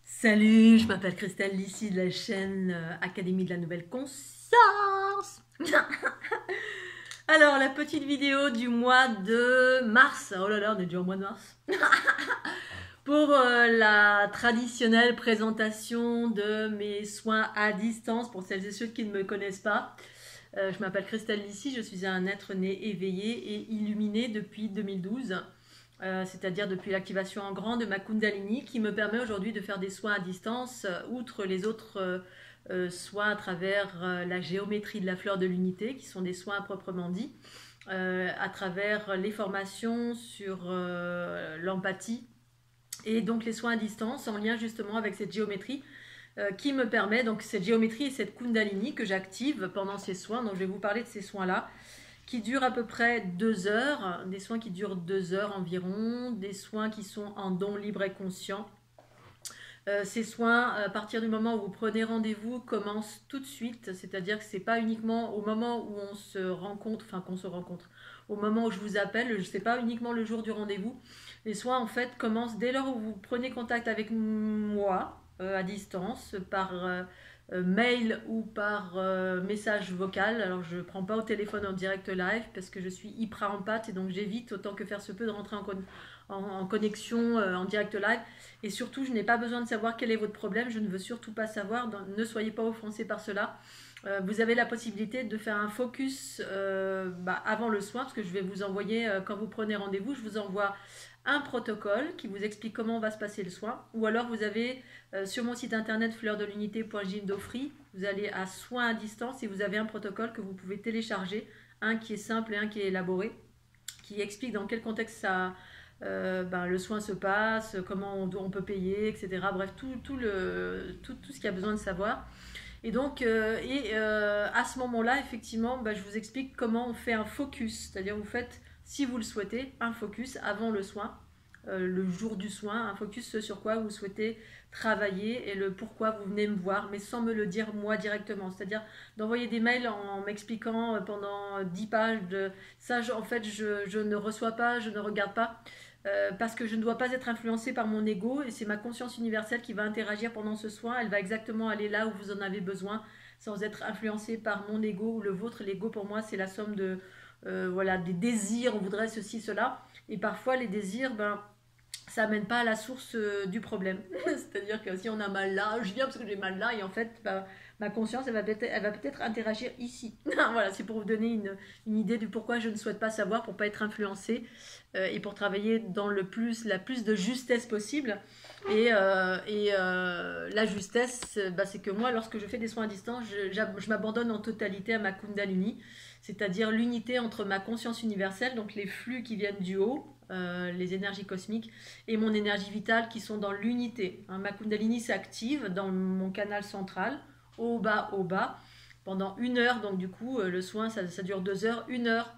Salut, je m'appelle Christelle, ici de la chaîne Académie de la Nouvelle Conscience. Alors, la petite vidéo du mois de mars. Oh là là, on est déjà au mois de mars. Pour la traditionnelle présentation de mes soins à distance, pour celles et ceux qui ne me connaissent pas. Je m'appelle Christelle Lissy, je suis un être né éveillé et illuminé depuis 2012. C'est-à-dire depuis l'activation en grand de ma Kundalini qui me permet aujourd'hui de faire des soins à distance, outre les autres soins à travers la géométrie de la fleur de l'unité, qui sont des soins proprement dits, à travers les formations sur l'empathie, et donc les soins à distance en lien justement avec cette géométrie qui me permet, donc cette géométrie et cette Kundalini que j'active pendant ces soins. Donc je vais vous parler de ces soins-là qui durent à peu près 2 heures, des soins qui durent 2 heures environ, des soins qui sont en don libre et conscient. Ces soins, à partir du moment où vous prenez rendez-vous, commencent tout de suite, c'est-à-dire que c'est pas uniquement au moment où on se rencontre, enfin qu'on se rencontre, au moment où je vous appelle, c'est pas uniquement le jour du rendez-vous. Les soins en fait commencent dès lors où vous prenez contact avec moi à distance par mail ou par message vocal. Alors je ne prends pas au téléphone en direct live parce que je suis hyper empathe et donc j'évite autant que faire se peut de rentrer en connexion en direct live. Et surtout, je n'ai pas besoin de savoir quel est votre problème, je ne veux surtout pas savoir, donc ne soyez pas offensés par cela. Vous avez la possibilité de faire un focus avant le soin, parce que je vais vous envoyer, quand vous prenez rendez-vous, je vous envoie un protocole qui vous explique comment va se passer le soin. Ou alors vous avez sur mon site internet fleurdelunité.gindofree, vous allez à soins à distance et vous avez un protocole que vous pouvez télécharger, un qui est simple et un qui est élaboré, qui explique dans quel contexte le soin se passe, comment on peut payer, etc. Bref, tout ce qu'il y a besoin de savoir. Et donc, à ce moment-là, effectivement, je vous explique comment on fait un focus. C'est-à-dire, vous faites, si vous le souhaitez, un focus avant le soin, le jour du soin, un focus ce sur quoi vous souhaitez travailler et le pourquoi vous venez me voir, mais sans me le dire moi directement. C'est-à-dire d'envoyer des mails en m'expliquant pendant 10 pages de ça, en fait, je ne reçois pas, je ne regarde pas. Parce que je ne dois pas être influencée par mon ego et c'est ma conscience universelle qui va interagir pendant ce soin. Elle va exactement aller là où vous en avez besoin sans être influencée par mon ego ou le vôtre. L'ego pour moi c'est la somme de des désirs, on voudrait ceci, cela. Et parfois les désirs, ça mène pas à la source du problème. C'est-à-dire que si on a mal là, je viens parce que j'ai mal là et en fait ma conscience elle va peut-être interagir ici. Voilà, c'est pour vous donner une idée du pourquoi je ne souhaite pas savoir, pour pas être influencée et pour travailler dans la plus de justesse possible. Et la justesse, c'est que moi, lorsque je fais des soins à distance, je m'abandonne en totalité à ma Kundalini, c'est-à-dire l'unité entre ma conscience universelle, donc les flux qui viennent du haut, les énergies cosmiques, et mon énergie vitale qui sont dans l'unité. Ma Kundalini s'active dans mon canal central, au bas, pendant 1 heure. Donc du coup, le soin, ça dure 2 heures, 1 heure.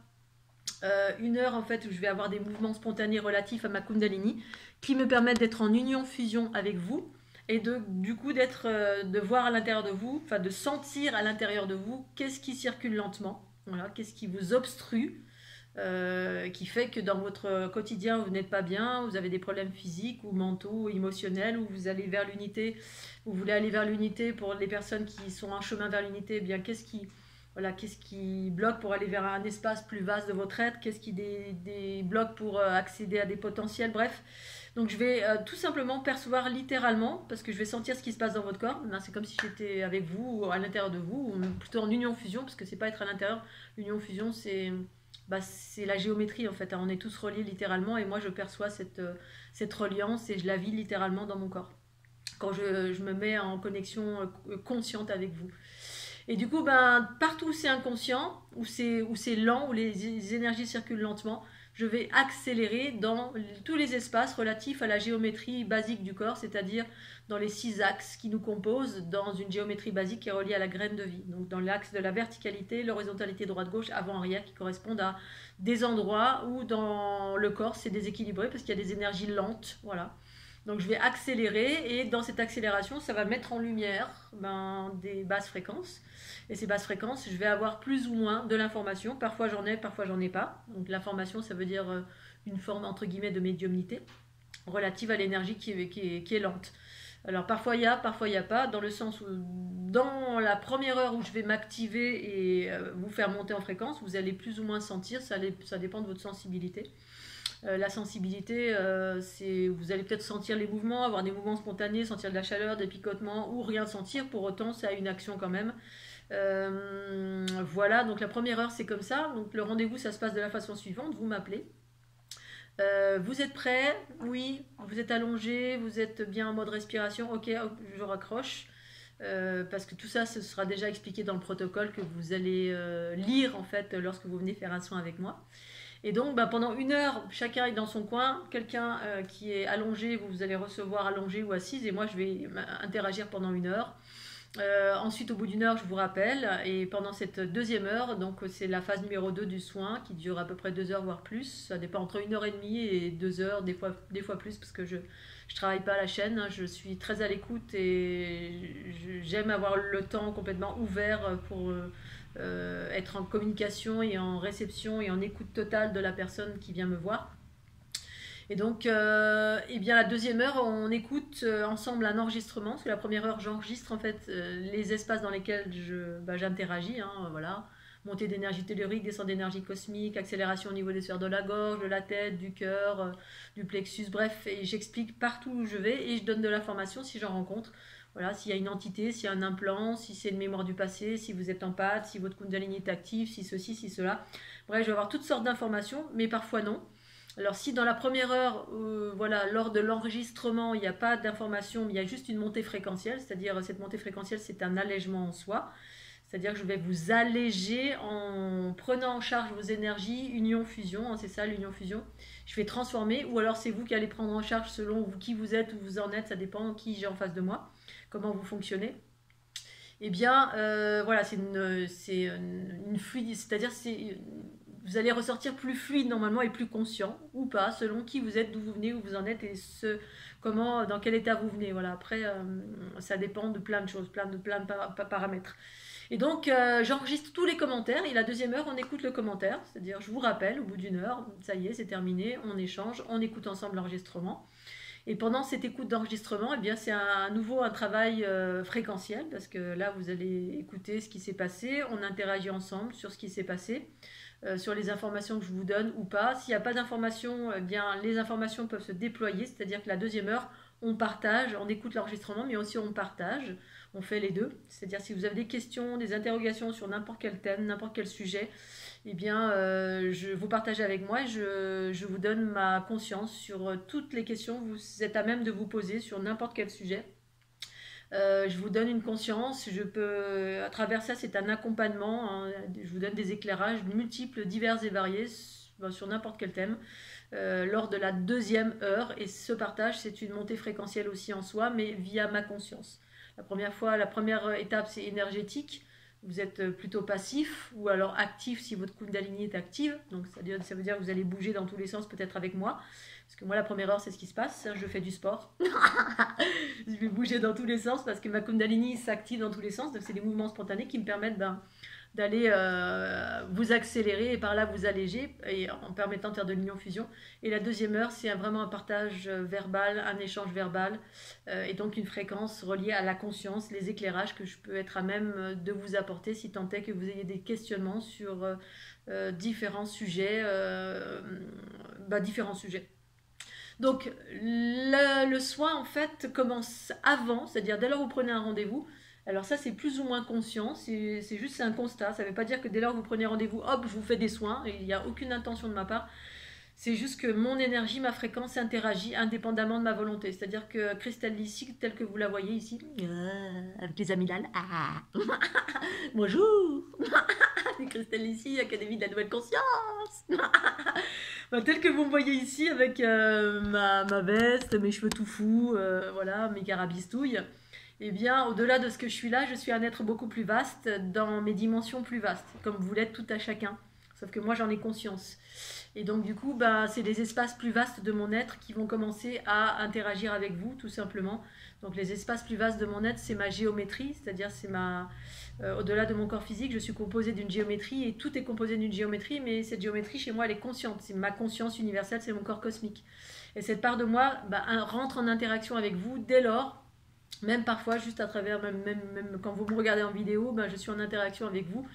1 heure en fait où je vais avoir des mouvements spontanés relatifs à ma Kundalini qui me permettent d'être en union fusion avec vous et du coup de voir à l'intérieur de vous, enfin de sentir à l'intérieur de vous qu'est-ce qui circule lentement, voilà, qu'est-ce qui vous obstrue, qui fait que dans votre quotidien vous n'êtes pas bien, vous avez des problèmes physiques ou mentaux ou émotionnels, ou vous allez vers l'unité, vous voulez aller vers l'unité. Pour les personnes qui sont en chemin vers l'unité, bien qu'est-ce qui bloque pour aller vers un espace plus vaste de votre être, qu'est-ce qui bloque pour accéder à des potentiels, bref. Donc je vais tout simplement percevoir littéralement, parce que je vais sentir ce qui se passe dans votre corps. C'est comme si j'étais avec vous, ou à l'intérieur de vous, ou plutôt en union fusion, parce que c'est pas être à l'intérieur. L'union fusion, c'est la géométrie en fait. On est tous reliés littéralement, et moi je perçois cette reliance et je la vis littéralement dans mon corps quand je me mets en connexion consciente avec vous. Et du coup, partout où c'est inconscient, où c'est lent, où les énergies circulent lentement, je vais accélérer dans tous les espaces relatifs à la géométrie basique du corps, c'est-à-dire dans les 6 axes qui nous composent, dans une géométrie basique qui est reliée à la graine de vie. Donc dans l'axe de la verticalité, l'horizontalité droite-gauche, avant-arrière, qui correspondent à des endroits où dans le corps c'est déséquilibré parce qu'il y a des énergies lentes, voilà. Donc je vais accélérer, et dans cette accélération, ça va mettre en lumière des basses fréquences. Et ces basses fréquences, je vais avoir plus ou moins de l'information. Parfois j'en ai, parfois j'en ai pas. Donc l'information, ça veut dire une forme entre guillemets de médiumnité relative à l'énergie qui est lente. Alors parfois il y a, parfois il n'y a pas, dans le sens où dans la première heure où je vais m'activer et vous faire monter en fréquence, vous allez plus ou moins sentir, ça dépend de votre sensibilité. La sensibilité, vous allez peut-être sentir les mouvements, avoir des mouvements spontanés, sentir de la chaleur, des picotements, ou rien sentir, pour autant ça a une action quand même. Voilà, donc la première heure c'est comme ça, donc le rendez-vous ça se passe de la façon suivante, vous m'appelez. Vous êtes prêt? Oui. Vous êtes allongé? Vous êtes bien en mode respiration? Ok, hop, je raccroche. Parce que tout ça, ce sera déjà expliqué dans le protocole que vous allez lire en fait lorsque vous venez faire un soin avec moi. Et donc pendant 1 heure, chacun est dans son coin. Quelqu'un qui est allongé, vous allez recevoir allongé ou assise, et moi je vais interagir pendant 1 heure. Ensuite, au bout d'1 heure, je vous rappelle, et pendant cette deuxième heure, donc c'est la phase numéro 2 du soin qui dure à peu près 2 heures, voire plus. Ça dépend entre 1 heure et demie et 2 heures, des fois plus, parce que je travaille pas à la chaîne, hein. Je suis très à l'écoute et j'aime avoir le temps complètement ouvert pour être en communication et en réception et en écoute totale de la personne qui vient me voir. Et donc, eh bien, la deuxième heure, on écoute ensemble un enregistrement. Parce que la première heure, j'enregistre en fait les espaces dans lesquels j'interagis. Hein, voilà. Montée d'énergie tellurique, descente d'énergie cosmique, accélération au niveau des sphères de la gorge, de la tête, du cœur, du plexus, bref. Et j'explique partout où je vais et je donne de l'information si j'en rencontre. Voilà, s'il y a une entité, s'il y a un implant, si c'est une mémoire du passé, si vous êtes en pâte, si votre Kundalini est actif, si ceci, si cela. Bref, je vais avoir toutes sortes d'informations, mais parfois non. Alors si dans la première heure, voilà, lors de l'enregistrement, il n'y a pas d'information, mais il y a juste une montée fréquentielle, c'est-à-dire cette montée fréquentielle, c'est un allègement en soi. C'est-à-dire que je vais vous alléger en prenant en charge vos énergies, union-fusion, hein, c'est ça l'union-fusion. Je vais transformer, ou alors c'est vous qui allez prendre en charge selon qui vous êtes, où vous en êtes, ça dépend qui j'ai en face de moi, comment vous fonctionnez. Eh bien, voilà, c'est une fluidité, c'est-à-dire vous allez ressortir plus fluide normalement et plus conscient, ou pas, selon qui vous êtes, d'où vous venez, où vous en êtes et dans quel état vous venez. Voilà, après, ça dépend de plein de choses, plein de paramètres. Et donc, j'enregistre tous les commentaires, et la deuxième heure, on écoute le commentaire, c'est-à-dire, je vous rappelle, au bout d'1 heure, ça y est, c'est terminé, on échange, on écoute ensemble l'enregistrement. Et pendant cette écoute d'enregistrement, eh bien, c'est à nouveau un travail fréquentiel, parce que là, vous allez écouter ce qui s'est passé, on interagit ensemble sur ce qui s'est passé, sur les informations que je vous donne ou pas. S'il n'y a pas d'informations, eh bien, les informations peuvent se déployer, c'est-à-dire que la deuxième heure, on partage, on écoute l'enregistrement, mais aussi on partage, on fait les deux. C'est-à-dire si vous avez des questions, des interrogations sur n'importe quel thème, n'importe quel sujet, eh bien, je vous partage avec moi et je vous donne ma conscience sur toutes les questions que vous êtes à même de vous poser sur n'importe quel sujet. Je vous donne une conscience, à travers ça, c'est un accompagnement, hein, je vous donne des éclairages multiples, divers et variés sur n'importe quel thème lors de la deuxième heure. Et ce partage, c'est une montée fréquentielle aussi en soi, mais via ma conscience. La première étape, c'est énergétique. Vous êtes plutôt passif ou alors actif si votre Kundalini est active. Donc ça veut dire que vous allez bouger dans tous les sens, peut-être avec moi. Parce que moi, la première heure, c'est ce qui se passe. Je fais du sport. Je vais bouger dans tous les sens parce que ma Kundalini s'active dans tous les sens. Donc, c'est des mouvements spontanés qui me permettent d'aller vous accélérer et par là vous alléger et en permettant de faire de l'union-fusion. Et la deuxième heure, c'est vraiment un partage verbal, un échange verbal et donc une fréquence reliée à la conscience, les éclairages que je peux être à même de vous apporter si tant est que vous ayez des questionnements sur différents sujets. Différents sujets. Donc, le soin, en fait, commence avant, c'est-à-dire dès lors où vous prenez un rendez-vous. Alors ça, c'est plus ou moins conscient, c'est juste un constat. Ça ne veut pas dire que dès lors que vous prenez rendez-vous, hop, je vous fais des soins, et il n'y a aucune intention de ma part. C'est juste que mon énergie, ma fréquence interagit indépendamment de ma volonté. C'est-à-dire que Christelle Lissy, telle que vous la voyez ici, avec les amygdales, bonjour, c'est Christelle Lissy, Académie de la Nouvelle Conscience. Telle que vous me voyez ici, avec ma veste, mes cheveux tout fous, voilà, mes carabistouilles. Eh bien, au-delà de ce que je suis là, je suis un être beaucoup plus vaste, dans mes dimensions plus vastes, comme vous l'êtes tout à chacun. Sauf que moi, j'en ai conscience. Et donc, du coup, c'est des espaces plus vastes de mon être qui vont commencer à interagir avec vous, tout simplement. Donc, les espaces plus vastes de mon être, c'est ma géométrie, c'est-à-dire c'est au-delà de mon corps physique, je suis composée d'une géométrie et tout est composé d'une géométrie, mais cette géométrie, chez moi, elle est consciente. C'est ma conscience universelle, c'est mon corps cosmique. Et cette part de moi rentre en interaction avec vous dès lors Même parfois, juste à travers, même quand vous me regardez en vidéo, ben, je suis en interaction avec vous.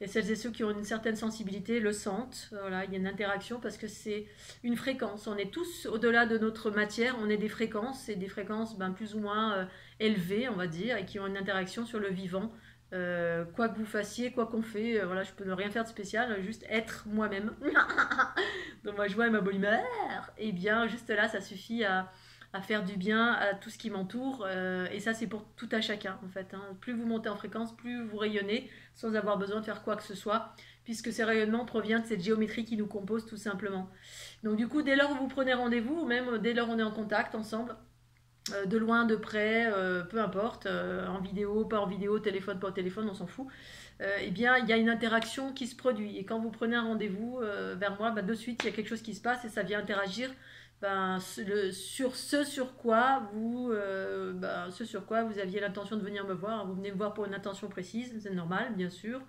Et celles et ceux qui ont une certaine sensibilité le sentent. Voilà, il y a une interaction parce que c'est une fréquence. On est tous au-delà de notre matière, on est des fréquences, et des fréquences ben, plus ou moins élevées, on va dire, et qui ont une interaction sur le vivant. Quoi que vous fassiez, quoi qu'on fait, voilà, je peux ne rien faire de spécial, juste être moi-même. Dans ma joie et ma bonne humeur. Et bien, juste là, ça suffit à faire du bien à tout ce qui m'entoure. Et ça, c'est pour tout à chacun, en fait. Hein. Plus vous montez en fréquence, plus vous rayonnez sans avoir besoin de faire quoi que ce soit, puisque ces rayonnements proviennent de cette géométrie qui nous compose tout simplement. Donc du coup, dès lors où vous prenez rendez-vous, ou même dès lors où on est en contact ensemble, de loin, de près, peu importe, en vidéo, pas en vidéo, téléphone, pas au téléphone, on s'en fout, eh bien, il y a une interaction qui se produit. Et quand vous prenez un rendez-vous vers moi, bah, de suite, il y a quelque chose qui se passe et ça vient interagir ben, sur ce sur quoi vous aviez l'intention de venir me voir. Vous venez me voir pour une intention précise, c'est normal, bien sûr.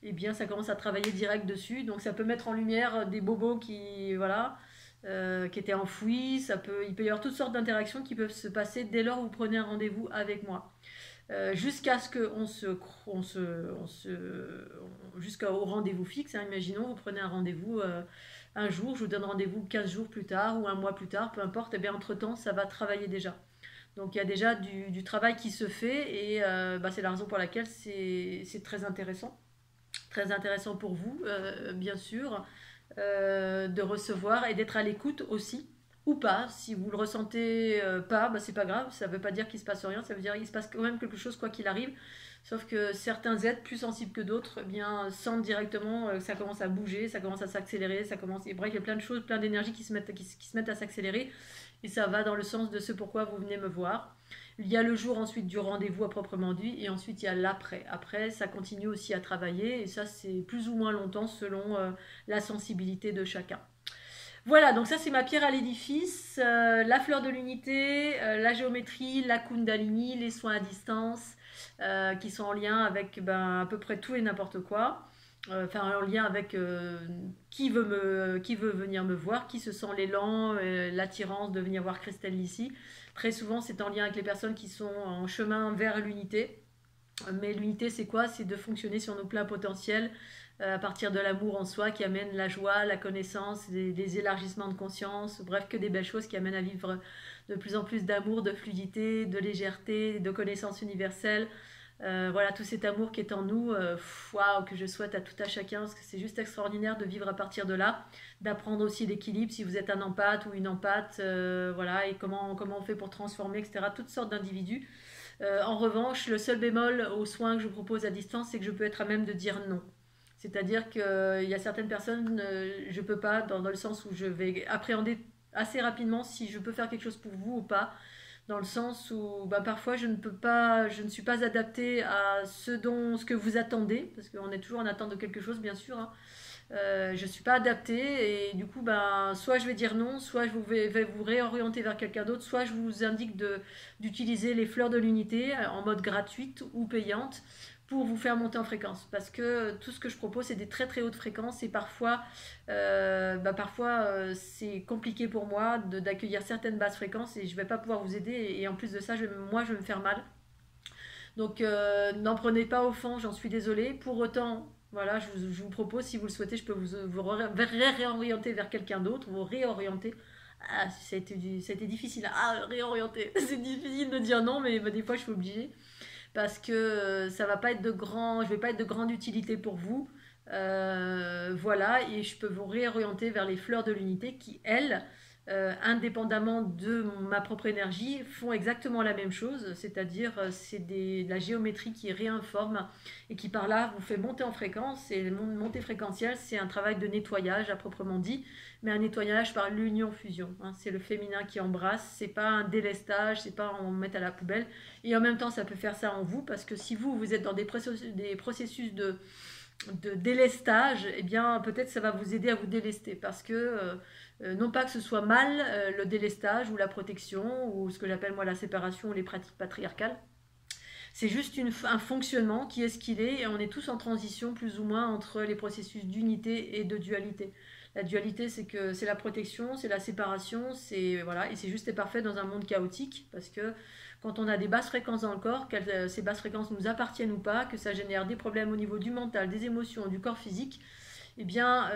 Eh bien, ça commence à travailler direct dessus. Donc, ça peut mettre en lumière des bobos qui, voilà, qui étaient enfouis. Il peut y avoir toutes sortes d'interactions qui peuvent se passer dès lors où vous prenez un rendez-vous avec moi. Jusqu'à ce qu'on jusqu'au rendez-vous fixe. Hein. Imaginons, vous prenez un rendez-vous un jour, je vous donne rendez-vous 15 jours plus tard ou un mois plus tard, peu importe. Et bien, entre-temps, ça va travailler déjà. Donc, il y a déjà du travail qui se fait et bah, c'est la raison pour laquelle c'est très intéressant. Très intéressant pour vous, bien sûr, de recevoir et d'être à l'écoute aussi, ou pas. Si vous le ressentez pas, bah, c'est pas grave, ça veut pas dire qu'il se passe rien, ça veut dire qu'il se passe quand même quelque chose quoi qu'il arrive. Sauf que certains êtres plus sensibles que d'autres eh bien, sentent directement que ça commence à bouger, ça commence à s'accélérer, ça commence. Et bref, il y a plein de choses, plein d'énergies qui se mettent à s'accélérer. Et ça va dans le sens de ce pourquoi vous venez me voir. Il y a le jour ensuite du rendez-vous à proprement dit, et ensuite il y a l'après. Après, ça continue aussi à travailler, et ça c'est plus ou moins longtemps selon la sensibilité de chacun. Voilà, donc ça c'est ma pierre à l'édifice, la fleur de l'unité, la géométrie, la kundalini, les soins à distance, qui sont en lien avec ben, à peu près tout et n'importe quoi. Enfin, en lien avec qui veut venir me voir, qui se sent l'élan, l'attirance de venir voir Christelle ici. Très souvent, c'est en lien avec les personnes qui sont en chemin vers l'unité. Mais l'unité, c'est quoi? C'est de fonctionner sur nos pleins potentiels à partir de l'amour en soi qui amène la joie, la connaissance, des élargissements de conscience, bref, que des belles choses qui amènent à vivre de plus en plus d'amour, de fluidité, de légèreté, de connaissance universelle. Voilà, tout cet amour qui est en nous, waouh, que je souhaite à tout à chacun, parce que c'est juste extraordinaire de vivre à partir de là, d'apprendre aussi l'équilibre, si vous êtes un empathe ou une empathe, voilà, et comment on fait pour transformer, etc., toutes sortes d'individus. En revanche, le seul bémol aux soins que je propose à distance, c'est que je peux être à même de dire non. C'est-à-dire qu'il y a certaines personnes, je ne peux pas, dans le sens où je vais appréhender assez rapidement si je peux faire quelque chose pour vous ou pas, dans le sens où bah, parfois je ne suis pas adaptée à ce que vous attendez, parce qu'on est toujours en attente de quelque chose, bien sûr. Hein. Je ne suis pas adaptée et du coup, ben, soit je vais dire non, soit je vais vous réorienter vers quelqu'un d'autre, soit je vous indique d'utiliser les fleurs de l'unité en mode gratuite ou payante pour vous faire monter en fréquence. Parce que tout ce que je propose, c'est des très très hautes fréquences et parfois, c'est compliqué pour moi d'accueillir certaines basses fréquences et je ne vais pas pouvoir vous aider. Et en plus de ça, moi, je vais me faire mal. Donc, n'en prenez pas au fond, j'en suis désolée. Pour autant, voilà, je vous propose, si vous le souhaitez, je peux vous réorienter vers quelqu'un d'autre, vous réorienter. Ah, ça a été difficile. Ah, réorienter. C'est difficile de dire non, mais des fois, je suis obligée. Parce que ça va pas être je vais pas être de grande utilité pour vous. Voilà, et je peux vous réorienter vers les fleurs de l'unité qui, elles, indépendamment de ma propre énergie, font exactement la même chose, c'est-à-dire c'est de la géométrie qui réinforme et qui par là vous fait monter en fréquence. Et montée fréquentielle, c'est un travail de nettoyage à proprement dit, mais un nettoyage par l'union-fusion. Hein. C'est le féminin qui embrasse, c'est pas un délestage, c'est pas on met à la poubelle. Et en même temps, ça peut faire ça en vous, parce que si vous êtes dans des processus de délestage, eh bien peut-être ça va vous aider à vous délester, parce que non pas que ce soit mal le délestage ou la protection ou ce que j'appelle moi la séparation ou les pratiques patriarcales, c'est juste un fonctionnement qui est ce qu'il est et on est tous en transition plus ou moins entre les processus d'unité et de dualité. La dualité, c'est la protection, c'est la séparation, voilà, et c'est juste et parfait dans un monde chaotique, parce que quand on a des basses fréquences dans le corps, que ces basses fréquences nous appartiennent ou pas, que ça génère des problèmes au niveau du mental, des émotions, du corps physique, eh bien,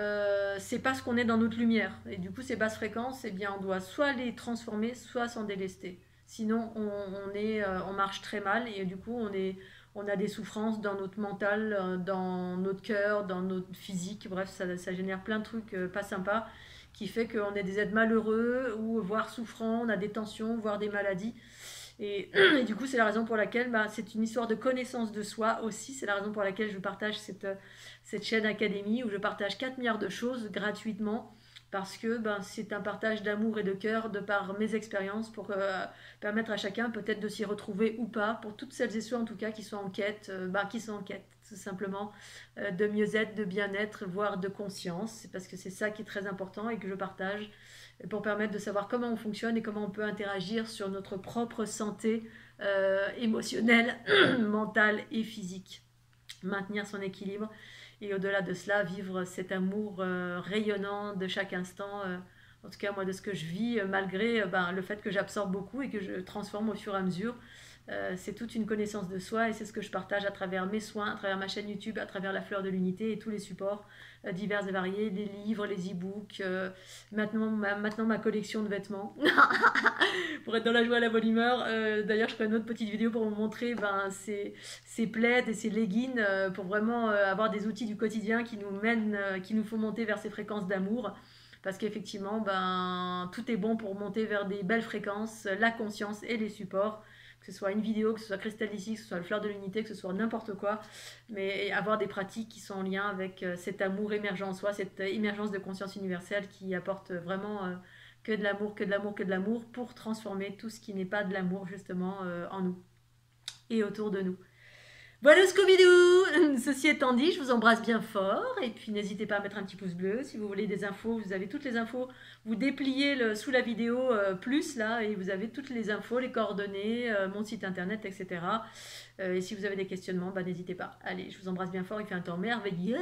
c'est parce qu'on est dans notre lumière. Et du coup, ces basses fréquences, eh bien, on doit soit les transformer, soit s'en délester. Sinon, on marche très mal et du coup, on a des souffrances dans notre mental, dans notre cœur, dans notre physique. Bref, ça génère plein de trucs pas sympas qui fait qu'on est des êtres malheureux ou voire souffrants, on a des tensions, voire des maladies. Et du coup, c'est la raison pour laquelle c'est une histoire de connaissance de soi aussi. C'est la raison pour laquelle je partage cette chaîne Académie où je partage 4 milliards de choses gratuitement parce que c'est un partage d'amour et de cœur de par mes expériences pour permettre à chacun peut-être de s'y retrouver ou pas, pour toutes celles et ceux en tout cas qui sont en quête, tout simplement de mieux-être, de bien-être, voire de conscience. C'est parce que c'est ça qui est très important et que je partage pour permettre de savoir comment on fonctionne et comment on peut interagir sur notre propre santé émotionnelle, mentale et physique. Maintenir son équilibre et au-delà de cela, vivre cet amour rayonnant de chaque instant. En tout cas, moi, de ce que je vis, malgré le fait que j'absorbe beaucoup et que je transforme au fur et à mesure. C'est toute une connaissance de soi et c'est ce que je partage à travers mes soins, à travers ma chaîne YouTube, à travers la fleur de l'unité et tous les supports divers et variés, les livres, les e-books, maintenant ma collection de vêtements pour être dans la joie et la bonne humeur. D'ailleurs, je ferai une autre petite vidéo pour vous montrer ces plaids et ces leggings pour vraiment avoir des outils du quotidien qui nous mènent, qui nous font monter vers ces fréquences d'amour. Parce qu'effectivement, tout est bon pour monter vers des belles fréquences, la conscience et les supports. Que ce soit une vidéo, que ce soit Cristal d'ici, que ce soit le fleur de l'unité, que ce soit n'importe quoi, mais avoir des pratiques qui sont en lien avec cet amour émergent en soi, cette émergence de conscience universelle qui apporte vraiment que de l'amour, que de l'amour, que de l'amour pour transformer tout ce qui n'est pas de l'amour justement en nous et autour de nous. Voilà Scooby-Doo. Ceci étant dit, je vous embrasse bien fort et puis n'hésitez pas à mettre un petit pouce bleu si vous voulez des infos. Vous avez toutes les infos. Vous dépliez sous la vidéo plus là et vous avez toutes les infos, les coordonnées, mon site internet, etc. Et si vous avez des questionnements, n'hésitez pas. Allez, je vous embrasse bien fort. Il fait un temps merveilleux.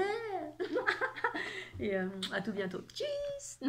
Et à tout bientôt. Tchuss.